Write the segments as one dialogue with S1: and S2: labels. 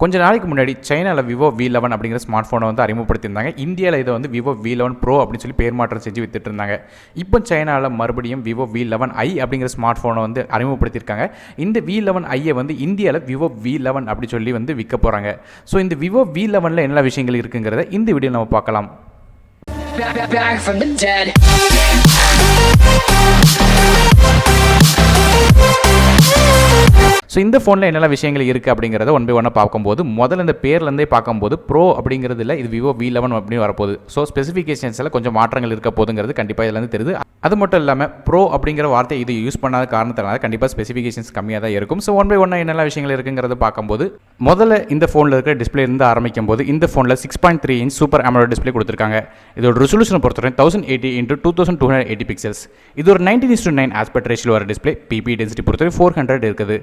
S1: கொஞ்ச நாளைக்கு முன்னாடி சைனாவில் Vivo V11 அப்படிங்கிற ஸ்மார்ட் ஃபோனை வந்து அறிமுகப்படுத்தியிருந்தாங்க. இந்தியாவில் இதை வந்து Vivo V11 Pro அப்படின்னு சொல்லி பேர் மாற்றம் செஞ்சு வித்துட்டு இருந்தாங்க. இப்போ சைனாவில் மறுபடியும் Vivo V11i அப்படிங்கிற ஸ்மார்ட் ஃபோனை வந்து அறிமுகப்படுத்தியிருக்காங்க. இந்த V11i வந்து இந்தியாவில் Vivo V11 அப்படி சொல்லி வந்து விற்க போகிறாங்க. ஸோ இந்த Vivo V11ல் என்ன விஷயங்கள் இருக்குங்கிறத இந்த வீடியோ நம்ம பார்க்கலாம்.
S2: Back from the dead.
S1: So இந்த ஃபோனில் என்னென்ன விஷயங்கள் இருக்குது அப்படிங்கிறத ஒன் பை ஒன்னாக பார்க்கும்போது முதல்ல இந்த பேர்லேருந்தே பார்க்கும்போது ப்ரோ அப்படிங்கிறதுல இது Vivo V11 அப்படின்னு வரப்போகுது. ஸோ ஸ்பெசிஃபிகேஷன்ஸில் கொஞ்சம் மாற்றங்கள் இருக்க போதுங்கிறது கண்டிப்பாக இதுலேருந்து தெரியுது. அது மட்டும் இல்லாமல் ப்ரோ அப்படிங்கிற வார்த்தை இது யூஸ் பண்ணாத காரணத்தினால கண்டிப்பாக ஸ்பெசிஃபிகேஷன்ஸ் கம்மியாக தான் இருக்கும். ஸோ ஒன் பை ஒன்னாக என்னென்ன விஷயங்கள் இருக்குங்கிறத பார்க்கும்போது முதல்ல இந்த ஃபோனில் இருக்கிற டிஸ்பிளே இருந்து ஆரம்பிக்கும் போது இந்த ஃபோனில் 6.3 இன்ச் சூப்பர் AMOLED டிஸ்பிளே கொடுத்துருக்காங்க. இதோட ரெசல்யூஷன் பொறுத்தவரை 1080 x 2280 பிக்சல்ஸ். இது ஒரு 19:9 ஆஸ்பெக்ட் ரேஷியோ வர டிஸ்பிளே. பிபி டென்சிட்டி பொறுத்தவரை 400 இருக்குது.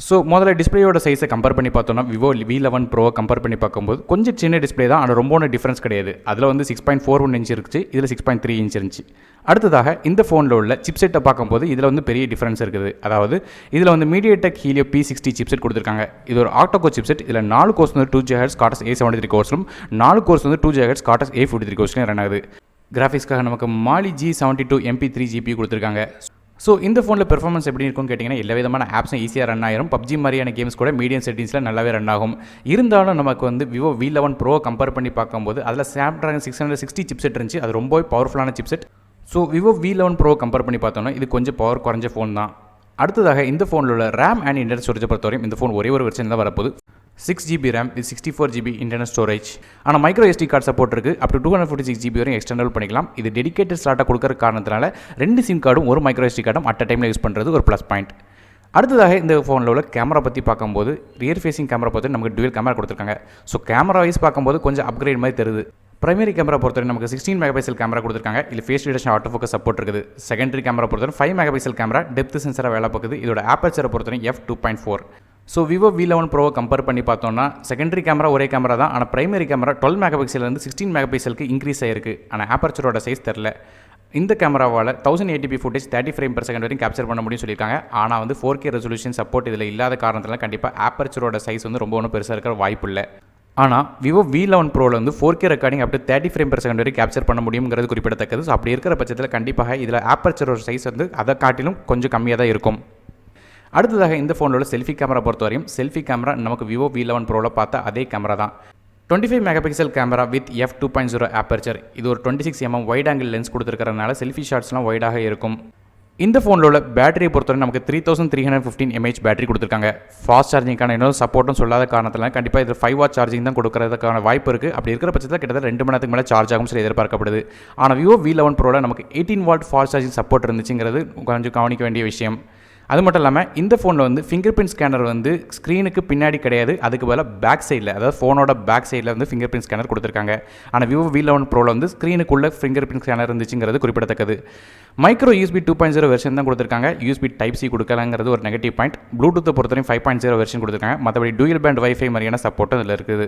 S1: ஸோ முதல்ல டிஸ்பிளேயோட சைஸை கம்பேர் பண்ணி பார்த்தோம்னா Vivo V11 Pro கம்பேர் பண்ணி பார்க்கும்போது கொஞ்சம் சின்ன டிஸ்பிளே தான், ஆனால் ரொம்ப ஒன்றும் டிஃப்ரென்ஸ் கிடையாது. அதில் வந்து 6.41 இன்ச் இருந்துச்சு, இதில் 6.3 இன்ச் இருந்துச்சு. அடுத்ததாக இந்த ஃபோனில் உள்ள சிப்செட்டை பார்க்கும்போது இதில் வந்து பெரிய டிஃப்ரென்ஸ் இருக்குது. அதாவது இதில் வந்து MediaTek Helio P60 சிப்செட் கொடுத்துருக்காங்க. இது ஒரு ஆக்டோகோர் சிப்செட். இதில் 4 கோர்ஸ் வந்து 2 GHz Cortex A73 கோர்ஸ்லும் 4 கோர்ஸ் வந்து 2 GHz Cortex A53 கோர்ஸ்லையும் ரன் ஆகுது. கிராஃபிக்ஸ்க்காக நமக்கு Mali G72 MP3 GPU கொடுத்துருக்காங்க. ஸோ இந்த ஃபோனில் பெர்ஃபார்மன்ஸ் எப்படி இருக்கும்னு கேட்டிங்கன்னா எல்லா விதமான ஆப்ஸும் ஈஸியாக ரன் ஆயிரும். பப்ஜி மாதிரியான கேம்ஸ் கூட மீடியம் செட்டிங்ஸில் நல்லாவே ரன் ஆகும். இருந்தாலும் நமக்கு வந்து Vivo V11 Pro கம்பேர் பண்ணி பார்க்கும்போது அதில் Snapdragon 660 சிப்செட் இருந்துச்சு. அது ரொம்பவே பவர்ஃபுல்லான chipset. So Vivo V11 Pro compare பண்ணி பார்த்தோன்னா இது கொஞ்சம் பவர் குறைஞ்ச ஃபோன் தான். அடுத்ததாக இந்த ஃபோனில் உள்ள RAM அண்ட் இன்டர்னல் ஸ்டோரேஜை பொறுத்தவரையும் இந்த ஃபோன் ஒரே ஒரு வெர்ஷன் தான் வரப்போகுது. 6GB RAM with 64GB internal storage. ஆனால் மைக்ரோ SD கார்டு சப்போர்ட் இருக்குது. அப் டு 256GB வரையும் எக்ஸ்டர்னல் பண்ணிக்கலாம். இது டெடிகேட்டட் ஸ்லாட்டாக கொடுக்குற காரணத்தினால 2 சிம் கார்டும் ஒரு மைக்ரோ SD கார்டும் அட் டைமில் யூஸ் பண்ணுறது ஒரு ப்ளஸ் பாயிண்ட். அடுத்ததாக இந்த ஃபோனில் உள்ள கேமரா பற்றி பார்க்கும்போது ரியர் ஃபேசிங் கேமரா பார்த்து நமக்கு டுவல் கேமரா கொடுத்துருக்காங்க. ஸோ கேமரா வைஸ் பார்க்கும்போது கொஞ்சம் அப்கிரேட் மாதிரி தெரியுது. பிரைமரி கேமரா பொறுத்தவரை நமக்கு 16 மெகாபிக்சல் கேமரா கொடுத்துருக்காங்க. இதில் face detection auto focus support இருக்குது. செகண்டரி கேமரா பொறுத்தவரை 5 மெகாபிக்சல் கேமரா டெப்த் சென்சராக வேலை பார்க்குது. இதோட ஆப்பர்ச்சரை பொறுத்தவரை f2.4. So Vivo V11 Pro compare பண்ணி பார்த்தோம்னா செகண்டரி கேமரா ஒரே கேமரா தான், ஆனால் பிரைமரி கேமரா 12 மெகாபிக்சலேருந்து 16 மெகாபிக்சலுக்கு இன்க்ரீஸ் ஆகிருக்கு. ஆனால் ஆப்பர்ச்சரோட சைஸ் தெரில. இந்த கேமராவால் 1080p footage 30 frame per second வரைக்கும் கேப்சர் பண்ண முடியும்னு சொல்லியிருக்காங்க. ஆனால் வந்து 4K ரெசல்யூஷன் சப்போர்ட் இதில் இல்லாத காரணத்தினால கண்டிப்பாக ஆப்பர்ச்சரோட சைஸ் வந்து ரொம்ப ஒன்றும் பெருசாக இருக்கிற வாய்ப்பு இல்லை. ஆனால் Vivo V11 Proவில் வந்து 4K recording up to 30 frame per second வரைக்கும் கேப்சர் பண்ண முடியுங்கிறது குறிப்பிடத்தக்கது. ஸோ அப்படி இருக்கிற பட்சத்தில் கண்டிப்பாக இதில் ஆப்பர்ச்சரோட சைஸ் வந்து அதை காட்டிலும் கொஞ்சம் கம்மியாக தான் இருக்கும். அடுத்ததாக இந்த ஃபோனோட செல்ஃபி கேமரா பொறுத்தவரையும் செல்ஃபி கேமரா நமக்கு Vivo V11 Proவில் பார்த்த அதே கேமரா தான். 25 megapixel camera with f2.0 aperture. இது ஒரு 26mm வைட் ஆங்கிள் லென்ஸ் கொடுத்துருக்கறதுனால செல்ஃபி ஷாட்ஸ்லாம் வைடாக இருக்கும். இந்த ஃபோனில் உள்ள பேட்டரியை பொறுத்தவரை நமக்கு 3315 mAh பேட்டரி கொடுத்துருக்காங்க. ஃபாஸ்ட் சார்ஜிங்கான இன்னொரு சப்போர்ட்டும் சொல்லாத காரணத்தில் கண்டிப்பாக இது 5 வாட் சார்ஜிங் தான் கொடுக்கறதுக்கான வாய்ப்பு இருக்குது. அப்படி இருக்கிற பட்சத்தில் கிட்டத்தட்ட 2 மணி நேரத்துக்கு மேலே சார்ஜ் ஆகும் சொல்லி எதிர்பார்க்கப்படுது. ஆனால் Vivo V11 Proவில் நமக்கு 18 வாட் ஃபாஸ்ட் சார்ஜிங் சப்போர்ட் இருந்துச்சுங்கிறது கொஞ்சம் கவனிக்க வேண்டிய விஷயம். அது மட்டும் இல்லாமல் இந்த ஃபோனில் வந்து ஃபிங்கர் பிரிண்ட் ஸ்கேனர் வந்து ஸ்க்ரீனுக்கு பின்னாடி கிடையாது, அதுக்கு பதிலாக பேக் சைடில், அதாவது ஃபோனோட பேக் சைடில் வந்து ஃபிங்கர் பிரிண்ட் ஸ்கேனர் கொடுத்துருக்காங்க. ஆனால் Vivo V11 Proவில் வந்து ஸ்க்ரீனுக்குள்ளே ஃபிங்கர் பிரிண்ட் ஸ்கேனர் இருந்துச்சுங்கிறது குறிப்பிடத்தக்கது. மைக்ரோ USB 2.0 வெர்ஷன் தான் கொடுத்துருக்காங்க. USB Type-C கொடுக்கலங்கிறது ஒரு நெகட்டிவ் பாயிண்ட். ப்ளூடூத்தை பொறுத்தவரையும் 5.0 வெர்ஷன் கொடுத்துருக்காங்க. மற்றபடி டூயல் பேண்ட் வைஃபை மாதிரியான சப்போர்ட்டும் இதில் இருக்குது.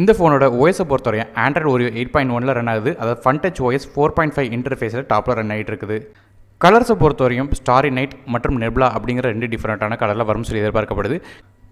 S1: இந்த ஃபோனோட OS பொறுத்தவரையும் Android Oreo 8.1 ரன் ஆகுது. அதாவது Fun Touch OS 4.5 இன்டர்ஃபேஸில் டாப்பில் ரன் ஆகிட்டு இருக்குது. கலர்ஸை பொறுத்தவரையும் ஸ்டாரி நைட் மற்றும் நெப்லா அப்படிங்கிற 2 டிஃப்ரெண்ட்டான கலரில் வரும் சொல்லி எதிர்பார்க்கப்படுது.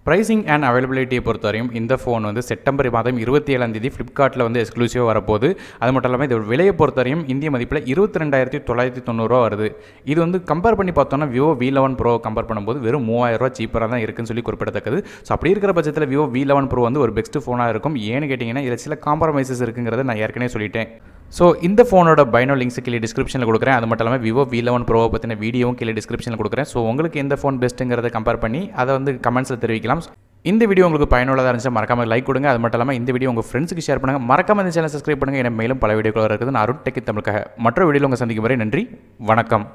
S1: ப்ரைசிங் அண்ட் அவைலபிலிட்டியை பொறுத்தவரையும் இந்த ஃபோன் வந்து செப்டம்பர் மாதம் 27 ஃப்ளிப்கார்ட்டில் வந்து எக்ஸ்க்ளூசிவாக வரப்போகுது. அது மட்டும் இல்லாமல் இதோட விலையை பொறுத்தவரையும் இந்திய மதிப்பில் 22,990 வருது. இது வந்து கம்பேர் பண்ணி பார்த்தோன்னா Vivo V11 Pro கம்பேர் பண்ணும்போது வெறும் 3000 சீப்பராக தான் இருக்குன்னு சொல்லி குறிப்பிடத்தக்கது. ஸோ அப்படி இருக்கிற பட்சத்தில் Vivo V11 Pro வந்து ஒரு பெஸ்ட் ஃபோனாக இருக்கும். ஏன்னு கேட்டிங்கன்னா இதில் சில காம்ப்ரமைசஸ் இருக்குங்கிறத நான் ஏற்கனவே சொல்லிட்டேன். ஸோ இந்த ஃபோனோட பைனோ லிங்க்ஸ் கீழே டிஸ்கிரிப்ஷனில் கொடுக்குறேன். அது மட்டும் இல்லாமல் Vivo V11 Pro பற்றின வீடியோவும் கீழே டிஸ்கிரிப்ஷனில் கொடுக்குறேன். ஸோ உங்களுக்கு எந்த ஃபோன் பெஸ்ட்டுங்கிறத கம்பேர் பண்ணி அதை வந்து கமெண்ட்ஸில் தெரிவிக்கலாம். இந்த வீடியோ உங்களுக்கு பயனுள்ளதாக இருந்துச்சு மறக்காமல் லைக் கொடுங்க. அது மட்டும் இல்லாமல் இந்த வீடியோ உங்கள் ஃப்ரெண்ட்ஸுக்கு ஷேர் பண்ணுங்கள். மறக்காமல் இந்த சேனல் சப்ஸ்கிரைப் பண்ணுங்கள். மேலும் பல வீடியோக்கள் இருக்குது. நான் அருட் டெக் தமிழுக்காக மற்ற வீடியோவில் உங்கள் சந்திக்கும் வரை நன்றி, வணக்கம்.